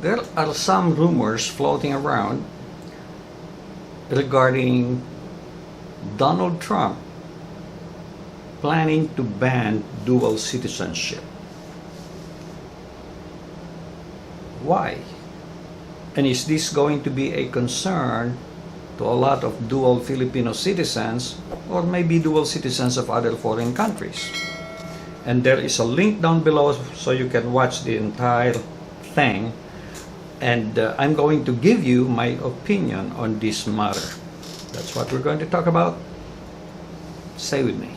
There are some rumors floating around regarding Donald Trump planning to ban dual citizenship. Why? And is this going to be a concern to a lot of dual Filipino citizens or maybe dual citizens of other foreign countries? And there is a link down below so you can watch the entire thing. And I'm going to give you my opinion on this matter. That's what we're going to talk about. Stay with me.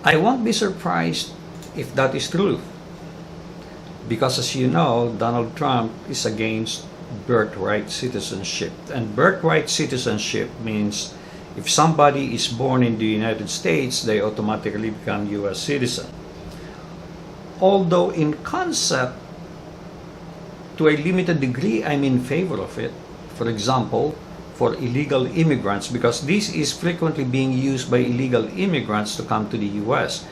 I won't be surprised if that is true. Because as you know, Donald Trump is against birthright citizenship. And birthright citizenship means if somebody is born in the United States, they automatically become U.S. citizen. Although in concept, to a limited degree, I'm in favor of it. For example, for illegal immigrants, because this is frequently being used by illegal immigrants to come to the U.S.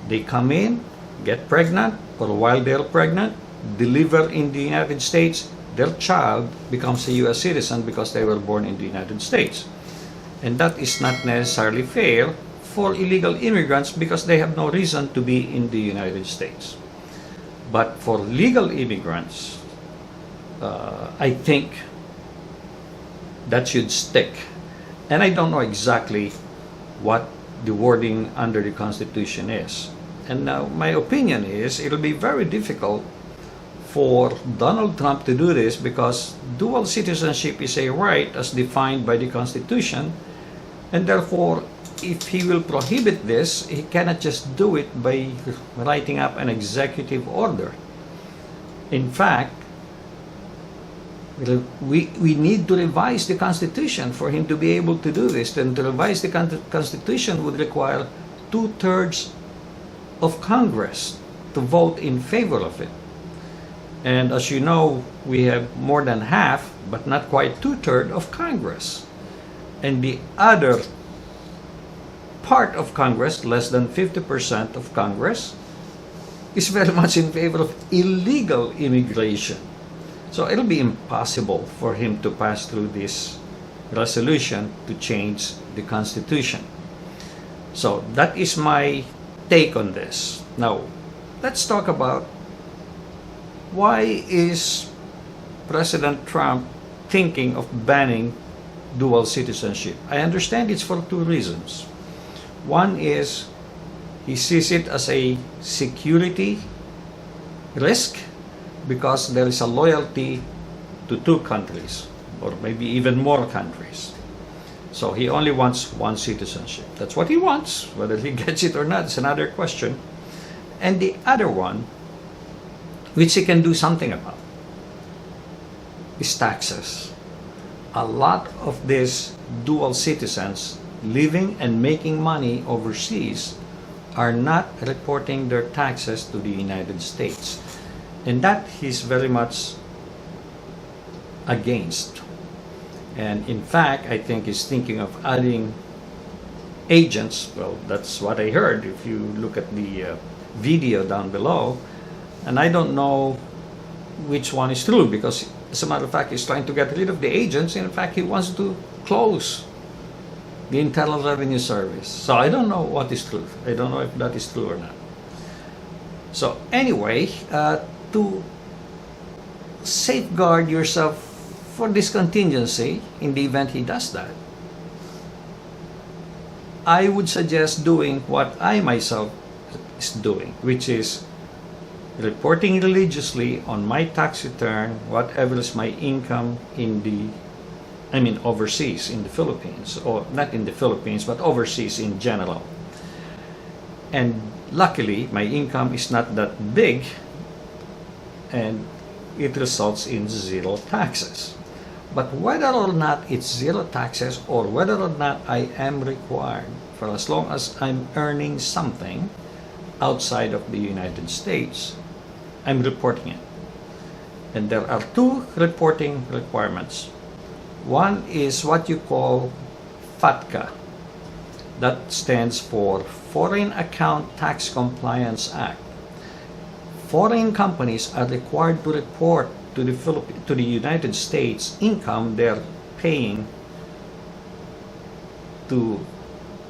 They come in, get pregnant, or while they're pregnant, deliver in the United States, their child becomes a U.S. citizen because they were born in the United States. And that is not necessarily fair for illegal immigrants because they have no reason to be in the United States. But for legal immigrants, I think that should stick. And I don't know exactly what the wording under the Constitution is. And now my opinion is it'll be very difficult for Donald Trump to do this because dual citizenship is a right as defined by the Constitution, and therefore if he will prohibit this, he cannot just do it by writing up an executive order. In fact, we need to revise the Constitution for him to be able to do this. And to revise the Constitution would require 2/3 of Congress to vote in favor of it. And as you know, we have more than half, but not quite 2/3 of Congress. And the other part of Congress, less than 50% of Congress, is very much in favor of illegal immigration. So it'll be impossible for him to pass through this resolution to change the Constitution. So that is my take on this. Now, let's talk about why is President Trump thinking of banning dual citizenship. I understand it's for two reasons. One is he sees it as a security risk because there is a loyalty to two countries or maybe even more countries. So he only wants one citizenship. That's what he wants. Whether he gets it or not is another question. And the other one, which he can do something about, is taxes. A lot of these dual citizens living and making money overseas are not reporting their taxes to the United States. And that he's very much against. And in fact, I think he's thinking of adding agents. Well, that's what I heard if you look at the video down below. And I don't know which one is true because, as a matter of fact, he's trying to get rid of the agents. In fact, he wants to close the Internal Revenue Service. So I don't know what is true. I don't know if that is true or not. So anyway, to safeguard yourself for this contingency in the event he does that, I would suggest doing what I myself is doing, which is reporting religiously on my tax return whatever is my income overseas in the Philippines, or not in the Philippines but overseas in general. And luckily my income is not that big and it results in zero taxes. But whether or not it's zero taxes or whether or not I am required, for as long as I'm earning something outside of the United States, I'm reporting it. And there are two reporting requirements. One is what you call FATCA. That stands for Foreign Account Tax Compliance Act. Foreign companies are required to report to the United States income they're paying to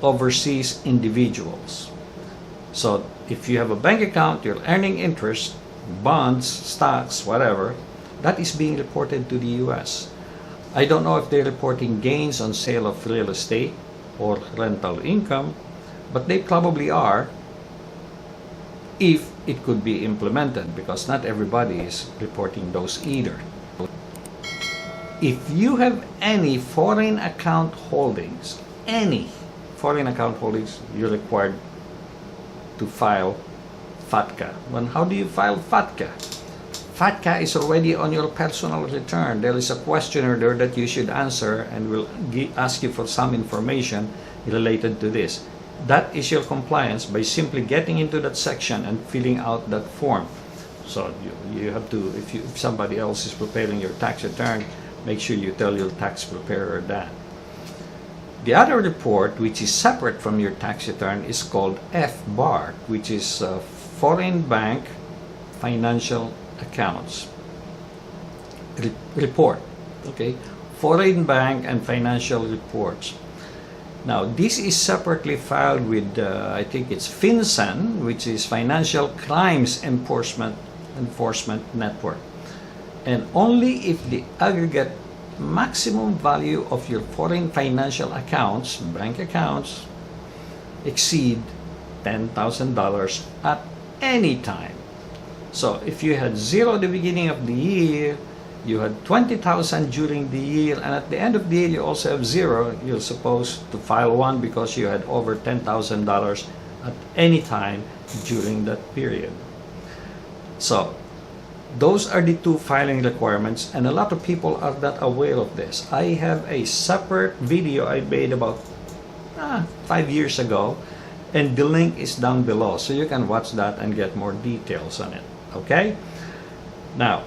overseas individuals. So if you have a bank account, you're earning interest, bonds, stocks, whatever, that is being reported to the US. I don't know if they're reporting gains on sale of real estate or rental income, but they probably are, if it could be implemented, because not everybody is reporting those either. If you have any foreign account holdings, you're required to file FATCA. Well, how do you file FATCA? FATCA is already on your personal return. There is a questionnaire there that you should answer, and will ask you for some information related to this. That is your compliance by simply getting into that section and filling out that form. So you have to, if somebody else is preparing your tax return, make sure you tell your tax preparer that. The other report, which is separate from your tax return, is called FBAR, which is Foreign Bank Financial Accounts report. Okay, Foreign Bank and Financial Reports. Now, this is separately filed with, I think it's FinCEN, which is Financial Crimes Enforcement Network. And only if the aggregate maximum value of your foreign financial accounts, bank accounts, exceed $10,000 at any time. So if you had zero at the beginning of the year, you had 20,000 during the year, and at the end of the year you also have zero, you're supposed to file one because you had over $10,000 at any time during that period. So those are the two filing requirements, and a lot of people are not aware of this. I have a separate video I made about 5 years ago, and the link is down below, so you can watch that and get more details on it. Okay? Now,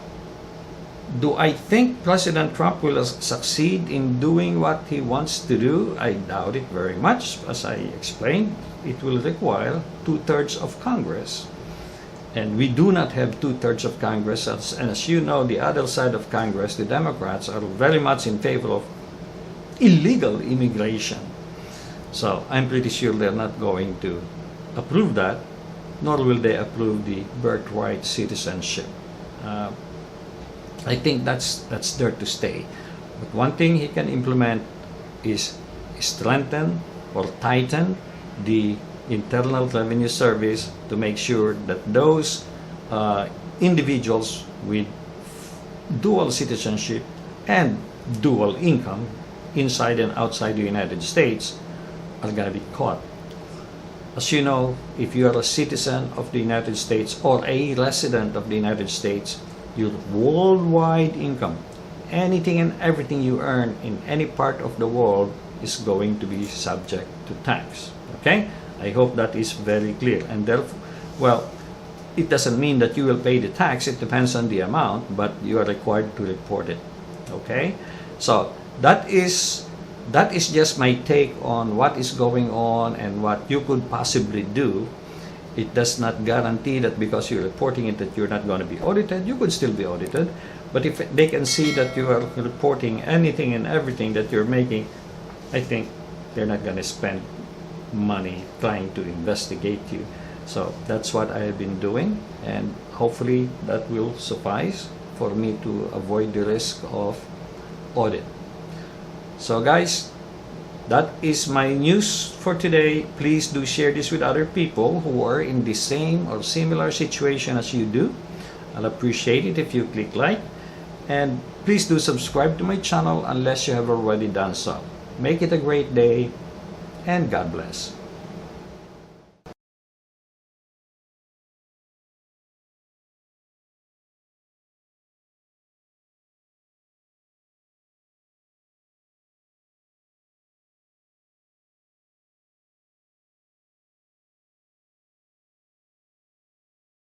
do I think President Trump will succeed in doing what he wants to do? I doubt it very much. As I explained, it will require 2/3 of Congress. And we do not have 2/3 of Congress. And as you know, the other side of Congress, the Democrats, are very much in favor of illegal immigration. So I'm pretty sure they're not going to approve that, nor will they approve the birthright citizenship. I think that's there to stay. But one thing he can implement is strengthen or tighten the Internal Revenue Service to make sure that those individuals with dual citizenship and dual income inside and outside the United States are going to be caught. As you know, if you are a citizen of the United States or a resident of the United States, your worldwide income, anything and everything you earn in any part of the world, is going to be subject to tax. Okay? I hope that is very clear. And therefore, well, it doesn't mean that you will pay the tax. It depends on the amount, but you are required to report it. Okay? So that is just my take on what is going on and what you could possibly do. It does not guarantee that because you're reporting it that you're not going to be audited. You could still be audited. But if they can see that you are reporting anything and everything that you're making, I think they're not going to spend money trying to investigate you. So that's what I have been doing, and hopefully that will suffice for me to avoid the risk of audit. So guys, that is my news for today. Please do share this with other people who are in the same or similar situation as you do. I'll appreciate it if you click like, and please do subscribe to my channel unless you have already done so. Make it a great day, and God bless.